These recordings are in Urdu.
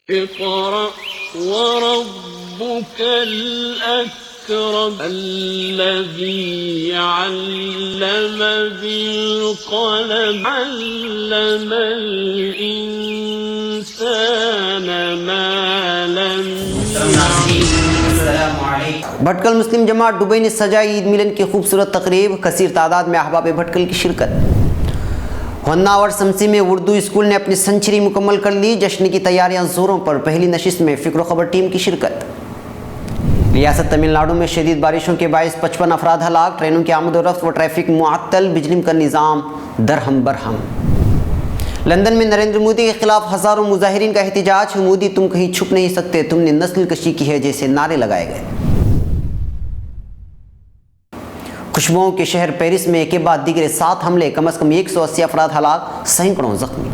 اقرأ وربك الأكرم الذي علم بالقلم علم الإنسان ما لم يعلم۔ بھٹکل مسلم جماعت دبئی نے سجائی عید ملن کی خوبصورت تقریب، کثیر تعداد میں احباب بھٹکل کی شرکت۔ ہوناور سمسی میں اردو اسکول نے اپنی سنچری مکمل کر لی، جشن کی تیاریاں زوروں پر، پہلی نشست میں فکر و خبر ٹیم کی شرکت۔ ریاست تمل ناڈو میں شدید بارشوں کے باعث 55 افراد ہلاک، ٹرینوں کی آمد و رفت و ٹریفک معطل، بجلی کا نظام درہم برہم۔ لندن میں نریندر مودی کے خلاف ہزاروں مظاہرین کا احتجاج، مودی تم کہیں چھپ نہیں سکتے، تم نے نسل کشی کی ہے جیسے نعرے لگائے گئے۔ خوشبوؤں کے شہر پیرس میں ایک کے بعد دیگر 7 حملے، کم از کم 180 افراد ہلاک، سینکڑوں زخمی۔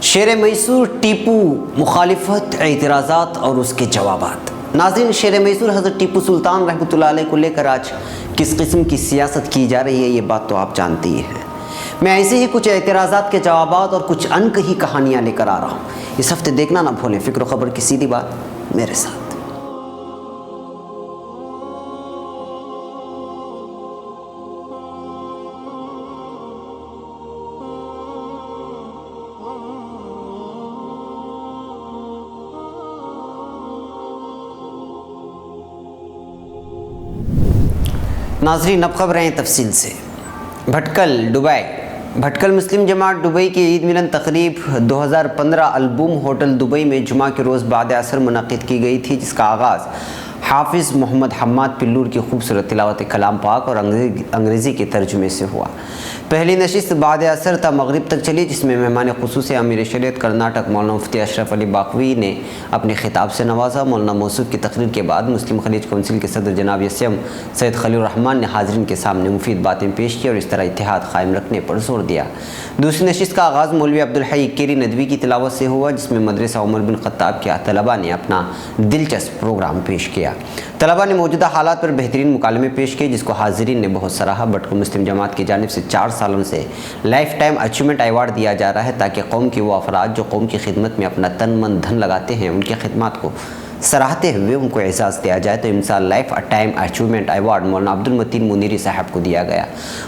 شیر میسور ٹیپو، مخالفت، اعتراضات اور اس کے جوابات۔ ناظرین، شیر میسور حضرت ٹیپو سلطان رحمۃ اللہ علیہ کو لے کر آج کس قسم کی سیاست کی جا رہی ہے، یہ بات تو آپ جانتی ہی ہیں۔ میں ایسے ہی کچھ اعتراضات کے جوابات اور کچھ ان کہی کہانیاں لے کر آ رہا ہوں، اس ہفتے دیکھنا نہ بھولیں فکر و خبر کی سیدھی بات میرے ساتھ۔ ناظرین، اب خبریں ہیں تفصیل سے۔ بھٹکل دبئی، بھٹکل مسلم جماعت دبئی کی عید ملن تقریب 2015 البوم ہوٹل دبئی میں جمعہ کے روز بعد عصر منعقد کی گئی تھی، جس کا آغاز حافظ محمد حماد پلور کی خوبصورت تلاوت کلام پاک اور انگریزی کے ترجمے سے ہوا۔ پہلی نشست بعد عصر تا مغرب تک چلی، جس میں مہمان خصوصی امیر شریعت کرناٹک مولانا مفتی اشرف علی باقوی نے اپنے خطاب سے نوازا۔ مولانا موصوف کی تقریر کے بعد مسلم خلیج کونسل کے صدر جناب یسیم سید خلیل الرحمان نے حاضرین کے سامنے مفید باتیں پیش کی اور اس طرح اتحاد قائم رکھنے پر زور دیا۔ دوسری نشست کا آغاز مولوی عبدالحی کیری ندوی کی تلاوت سے ہوا، جس میں مدرسہ عمر بن خطاب کے طلباء نے اپنا دلچسپ پروگرام پیش کیا۔ طلباء نے موجودہ حالات پر بہترین مکالمے پیش کیے، جس کو حاضرین نے بہت سراہا۔ بھٹکل مسلم جماعت کی جانب سے 4 سالوں سے لائف ٹائم اچیومنٹ ایوارڈ دیا جا رہا ہے، تاکہ قوم کے وہ افراد جو قوم کی خدمت میں اپنا تن من دھن لگاتے ہیں، ان کی خدمات کو سراہتے ہوئے ان کو اعزاز دیا جائے۔ تو امسال لائف ٹائم اچیومنٹ ایوارڈ مولانا عبد المتین منیری صاحب کو دیا گیا۔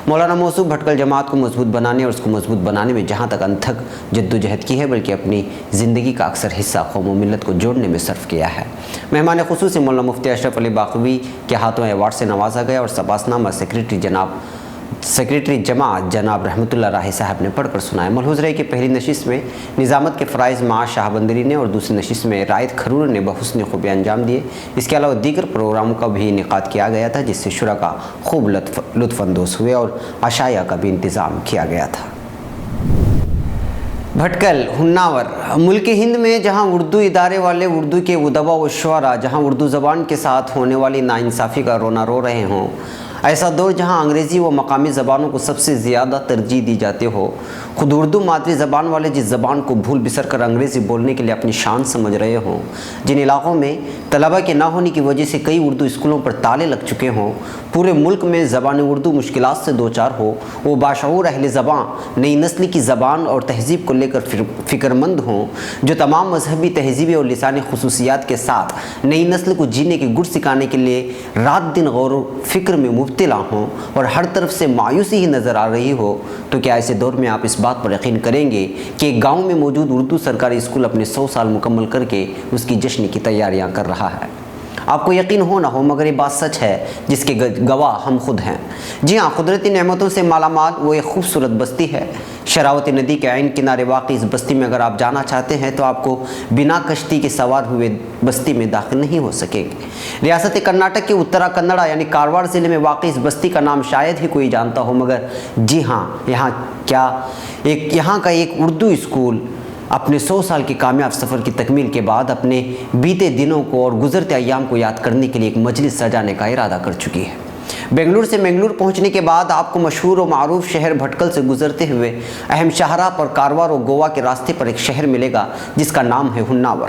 مولانا موصوف بھٹکل جماعت کو مضبوط بنانے اور اس کو مضبوط بنانے میں جہاں تک انتھک جدوجہد کی ہے، بلکہ اپنی زندگی کا اکثر حصہ قوم و ملت کو جوڑنے میں صرف کیا ہے۔ مہمان خصوصی مولانا مفتی اشرف علی باقوی کے ہاتھوں ایوارڈ سے نوازا گیا اور سپاسنامہ سیکریٹری جماعت جناب رحمۃ اللہ راہی صاحب نے پڑھ کر سنایا۔ ملحوظ رہے کہ پہلی نشست میں نظامت کے فرائض معاذ شاہ بندری نے اور دوسری نشست میں رائد کھرور نے بحسن خوبی انجام دیے۔ اس کے علاوہ دیگر پروگراموں کا بھی انعقاد کیا گیا تھا، جس سے شرکاء خوب لطف اندوز ہوئے اور عشائیہ کا بھی انتظام کیا گیا تھا۔ بھٹکل ہوناور، ملک ہند میں جہاں اردو ادارے والے اردو کے ادبا و شعراء جہاں اردو زبان کے ساتھ ہونے والی ناانصافی کا رونا رو رہے ہوں، ایسا دور جہاں انگریزی و مقامی زبانوں کو سب سے زیادہ ترجیح دی جاتی ہو، خود اردو مادری زبان والے جس زبان کو بھول بسر کر انگریزی بولنے کے لیے اپنی شان سمجھ رہے ہوں، جن علاقوں میں طلبہ کے نہ ہونے کی وجہ سے کئی اردو اسکولوں پر تالے لگ چکے ہوں، پورے ملک میں زبان اردو مشکلات سے دوچار ہو، وہ باشعور اہل زبان نئی نسل کی زبان اور تہذیب کو لے کر فکر مند ہوں، جو تمام مذہبی تہذیبی اور لسانی خصوصیات کے ساتھ نئی نسل کو جینے کے گڑ سکھانے کے لیے رات دن غور و فکر میں مبتلا ہوں اور ہر طرف سے مایوسی ہی نظر آ رہی ہو، تو کیا ایسے دور میں آپ اس بات پر یقین کریں گے کہ ایک گاؤں میں موجود اردو سرکاری اسکول اپنے 100 سال مکمل کر کے اس کی جشن کی تیاریاں کر رہا ہے؟ آپ کو یقین ہو نہ ہو مگر یہ بات سچ ہے جس کے گواہ ہم خود ہیں۔ جی ہاں، قدرتی نعمتوں سے مالا مال وہ ایک خوبصورت بستی ہے۔ شراوتی ندی کے عین کنارے واقع اس بستی میں اگر آپ جانا چاہتے ہیں تو آپ کو بنا کشتی کے سوار ہوئے بستی میں داخل نہیں ہو سکیں گے۔ ریاست کرناٹک کے اترا کنڑا یعنی کارواڑ ضلع میں واقع اس بستی کا نام شاید ہی کوئی جانتا ہو، مگر جی ہاں، یہاں کا ایک اردو اسکول اپنے 100 سال کے کامیاب سفر کی تکمیل کے بعد اپنے بیتے دنوں کو اور گزرتے ایام کو یاد کرنے کے لیے ایک مجلس سجانے کا ارادہ کر چکی ہے۔ بنگلور سے منگلور پہنچنے کے بعد آپ کو مشہور و معروف شہر بھٹکل سے گزرتے ہوئے اہم شاہراہ پر کارواڑ و گوا کے راستے پر ایک شہر ملے گا جس کا نام ہے ہوناور۔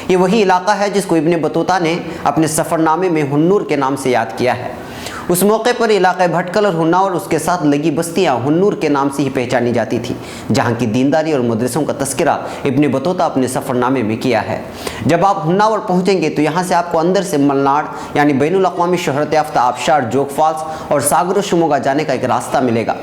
یہ وہی علاقہ ہے جس کو ابن بطوطہ نے اپنے سفرنامے میں ہنور کے نام سے یاد کیا ہے۔ اس موقع پر علاقہ بھٹکل اور ہناور اس کے ساتھ لگی بستیاں ہنور کے نام سے ہی پہچانی جاتی تھی، جہاں کی دینداری اور مدرسوں کا تذکرہ ابن بطوطہ اپنے سفرنامے میں کیا ہے۔ جب آپ ہناور پہنچیں گے تو یہاں سے آپ کو اندر سے ملناڈ یعنی بین الاقوامی شہرت یافتہ آبشار جوگ فالس اور ساگر و شموگا جانے کا ایک راستہ ملے گا۔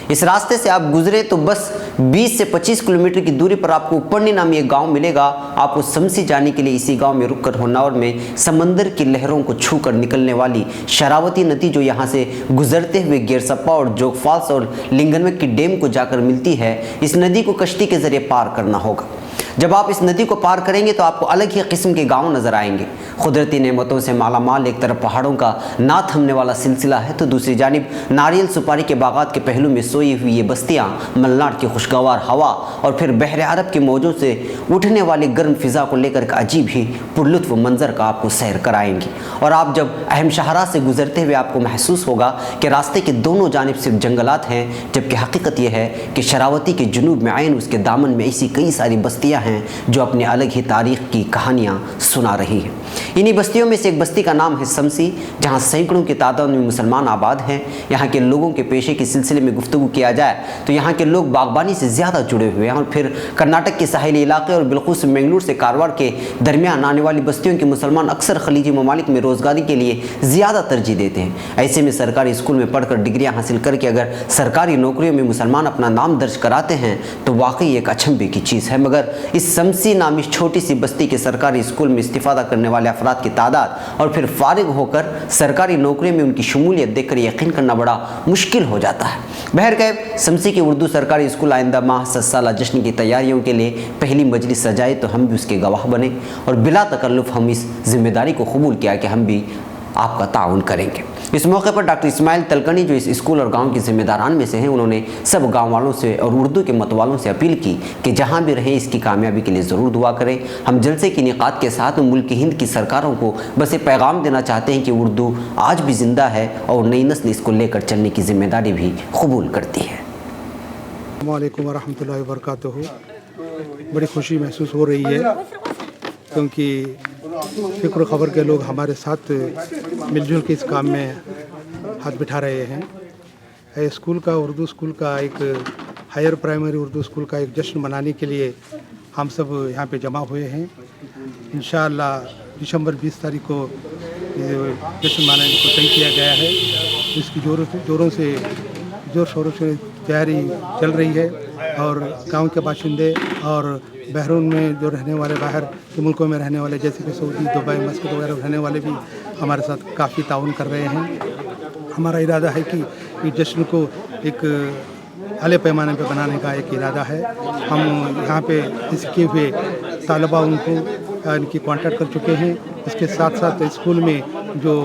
اس راستے سے آپ گزرے تو بس 20 سے 25 کلومیٹر کی دوری پر آپ کو اپرنی نامی ایک گاؤں ملے گا۔ آپ کو سمسی جانے کے لیے اسی گاؤں میں رک کر ہناور میں سمندر کی لہروں کو چھو کر نکلنے والی شراوتی ندی جو یہاں سے گزرتے ہوئے گیرسپا اور جوگ فالس اور لنگنمک کی ڈیم کو جا کر ملتی ہے، اس ندی کو کشتی کے ذریعے پار کرنا ہوگا۔ جب آپ اس ندی کو پار کریں گے تو آپ کو الگ ہی قسم کے گاؤں نظر آئیں گے۔ قدرتی نعمتوں سے مالا مال ایک طرف پہاڑوں کا نہ تھمنے والا سلسلہ ہے تو دوسری جانب ناریل سپاری کے باغات کے پہلو میں سوئی ہوئی یہ بستیاں ملناڈ کی خوشگوار ہوا اور پھر بحر عرب کے موجوں سے اٹھنے والی گرم فضا کو لے کر ایک عجیب ہی پرلطف منظر کا آپ کو سیر کرائیں گی۔ اور آپ جب اہم شاہراہ سے گزرتے ہوئے آپ کو محسوس ہوگا کہ راستے کے دونوں جانب صرف جنگلات ہیں، جبکہ حقیقت یہ ہے کہ شراوتی کے جنوب میں عین اس کے دامن میں ایسی کئی ساری بستیاں ہیں جو اپنے الگ ہی تاریخ کی کہانیاں سنا رہی ہیں۔ انہی بستیوں میں سے ایک بستی کا نام ہے سمسی، جہاں سینکڑوں کی تعداد میں مسلمان آباد ہیں۔ یہاں کے لوگوں کے پیشے کے سلسلے میں گفتگو کیا جائے تو یہاں کے لوگ باغبانی سے زیادہ جڑے ہوئے ہیں، اور پھر کرناٹک کے ساحلی علاقے اور بالخصوص منگلور سے کارواڑ کے درمیان آنے والی بستیوں کے مسلمان اکثر خلیجی ممالک میں روزگاری کے لیے زیادہ ترجیح دیتے ہیں۔ ایسے میں سرکاری اسکول میں پڑھ کر ڈگریاں حاصل کر کے اگر سرکاری نوکریوں میں مسلمان اپنا نام درج کراتے ہیں تو واقعی ایک اچنبھے کی چیز ہے، مگر اس سمسی نامی چھوٹی سی بستی کے سرکاری اسکول میں استفادہ کرنے والے افراد کی تعداد اور پھر فارغ ہو کر سرکاری نوکری میں ان کی شمولیت دیکھ کر یقین کرنا بڑا مشکل ہو جاتا ہے۔ بہرکیف سمسی کے اردو سرکاری اسکول آئندہ ماہ 7 سالہ جشن کی تیاریوں کے لیے پہلی مجلس سجائے تو ہم بھی اس کے گواہ بنے اور بلا تکلف ہم اس ذمہ داری کو قبول کیا کہ ہم بھی آپ کا تعاون کریں گے۔ اس موقع پر ڈاکٹر اسماعیل تلکنی جو اس اسکول اور گاؤں کے ذمہ داران میں سے ہیں، انہوں نے سب گاؤں والوں سے اور اردو کے متوالوں سے اپیل کی کہ جہاں بھی رہیں اس کی کامیابی کے لیے ضرور دعا کریں۔ ہم جلسے کی انعقاد کے ساتھ ملک ہند کی سرکاروں کو بس یہ پیغام دینا چاہتے ہیں کہ اردو آج بھی زندہ ہے اور نئی نسل اس کو لے کر چلنے کی ذمہ داری بھی قبول کرتی ہے۔ السلام علیکم ورحمۃ اللہ وبرکاتہ۔ بڑی خوشی محسوس ہو رہی ہے کیونکہ فکر و خبر کے لوگ ہمارے ساتھ مل جل کے اس کام میں ہاتھ بٹھا رہے ہیں۔ اسکول کا اردو اسکول کا ایک ہائر پرائمری اردو اسکول کا ایک جشن منانے کے لیے ہم سب یہاں پہ جمع ہوئے ہیں۔ انشاءاللہ دسمبر 20 تاریخ کو جشن منانے کو طے کیا گیا ہے۔ اس کی زور شوروں سے تیاری چل رہی ہے اور گاؤں کے باشندے اور بحرون میں جو رہنے والے باہر کے ملکوں میں رہنے والے جیسے کہ سعودی، دبئی، مسقط وغیرہ رہنے والے بھی ہمارے ساتھ کافی تعاون کر رہے ہیں۔ ہمارا ارادہ ہے کہ اس جشن کو ایک اعلیٰ پیمانے پہ بنانے کا ایک ارادہ ہے۔ ہم یہاں پہ سیکھے ہوئے طالبہ ان کی کانٹیکٹ کر چکے ہیں۔ اس کے ساتھ ساتھ اسکول میں جو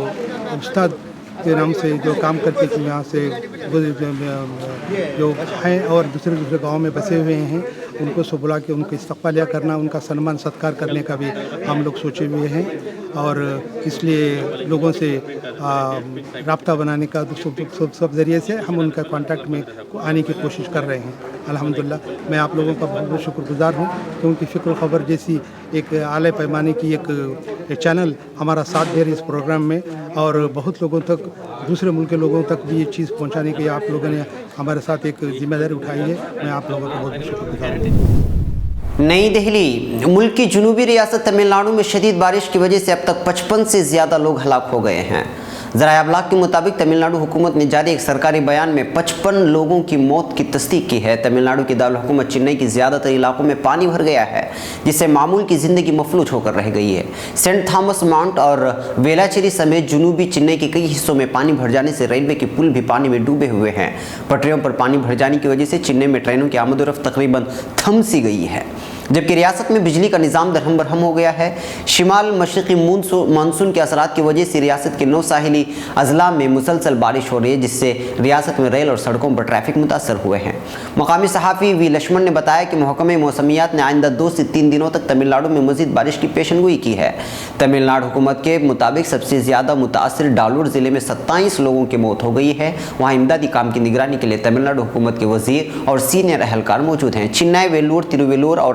استاد کے نام سے جو کام کرتے ہیں یہاں سے جو ہیں اور دوسرے گاؤں میں بسے ہوئے ہیں، ان کو سب بلا کے ان کو استقبالیہ کرنا، ان کا سنمان ستکار کرنے کا بھی ہم لوگ سوچے ہوئے ہیں، اور اس لیے لوگوں سے رابطہ بنانے کا سب ذریعے سے ہم ان کا کانٹیکٹ میں آنے کی کوشش کر رہے ہیں۔ الحمدللہ میں آپ لوگوں کا بہت بہت شکر گزار ہوں کیونکہ فکر و خبر جیسی ایک اعلیٰ پیمانے کی ایک چینل ہمارا ساتھ دے رہی اس پروگرام میں، اور بہت لوگوں تک، دوسرے ملک کے لوگوں تک بھی یہ چیز پہنچانے کی آپ لوگوں نے ہمارے ساتھ ایک ذمہ داری اٹھائی ہے۔ میں آپ لوگوں کا بہت بہت شکر گزار ہوں۔ نئی دہلی۔ ملک کی جنوبی ریاست تمل ناڈو میں شدید بارش کی وجہ سے اب تک 55 سے زیادہ لوگ ہلاک ہو گئے ہیں۔ ذرائع ابلاغ کے مطابق تمل ناڈو حکومت نے جاری ایک سرکاری بیان میں 55 لوگوں کی موت کی تصدیق کی ہے۔ تمل ناڈو کی دارالحکومت چنئی کی زیادہ تر علاقوں میں پانی بھر گیا ہے، جس سے معمول کی زندگی مفلوج ہو کر رہ گئی ہے۔ سینٹ تھامس ماؤنٹ اور ویلاچیری سمیت جنوبی چنئی کے کئی حصوں میں پانی بھر جانے سے ریلوے کے پل بھی پانی میں ڈوبے ہوئے ہیں۔ پٹریوں پر پانی بھر جانے کی وجہ سے چنئی میں ٹرینوں کی آمد و رفت تقریباً تھم سی گئی ہے، جبکہ ریاست میں بجلی کا نظام درہم برہم ہو گیا ہے۔ شمال مشرقی مانسون کے اثرات کی وجہ سے ریاست کے 9 ساحلی اضلاع میں مسلسل بارش ہو رہی ہے، جس سے ریاست میں ریل اور سڑکوں پر ٹریفک متاثر ہوئے ہیں۔ مقامی صحافی وی لکشمن نے بتایا کہ محکمہ موسمیات نے آئندہ 2 سے 3 دنوں تک تمل ناڈو میں مزید بارش کی پیشن گوئی کی ہے۔ تمل ناڈو حکومت کے مطابق سب سے زیادہ متاثر ڈالور ضلع میں 27 لوگوں کی موت ہو گئی ہے۔ وہاں امدادی کام کی نگرانی کے لیے تمل ناڈو حکومت کے وزیر اور سینئر اہلکار موجود ہیں۔ چنئی، ویلور، ترویلور اور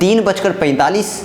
3:45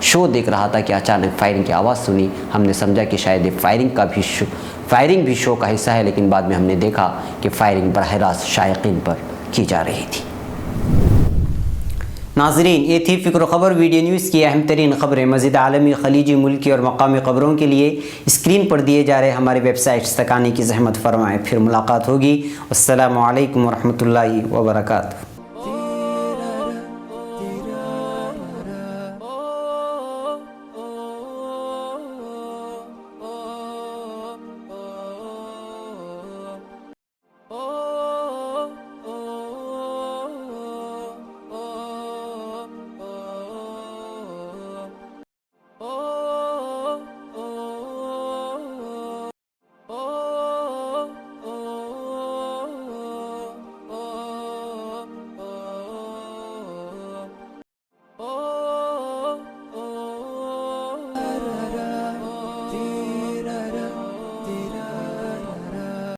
شو دیکھ رہا تھا کہ اچانک فائرنگ کی آواز سنی. ہم نے سمجھا کہ شاید یہ فائرنگ بھی شو کا حصہ ہے، لیکن بعد میں ہم نے دیکھا کہ فائرنگ براہ راست شائقین پر کی جا رہی تھی. ناظرین، یہ تھی فکر و خبر ویڈیو نیوز کی اہم ترین خبریں. مزید عالمی، خلیجی، ملکی اور مقامی خبروں کے لیے اسکرین پر دیے جا رہے ہمارے ویب سائٹس تک آنے کی زحمت فرمائیں. پھر ملاقات ہوگی. السلام علیکم ورحمۃ اللہ وبرکاتہ.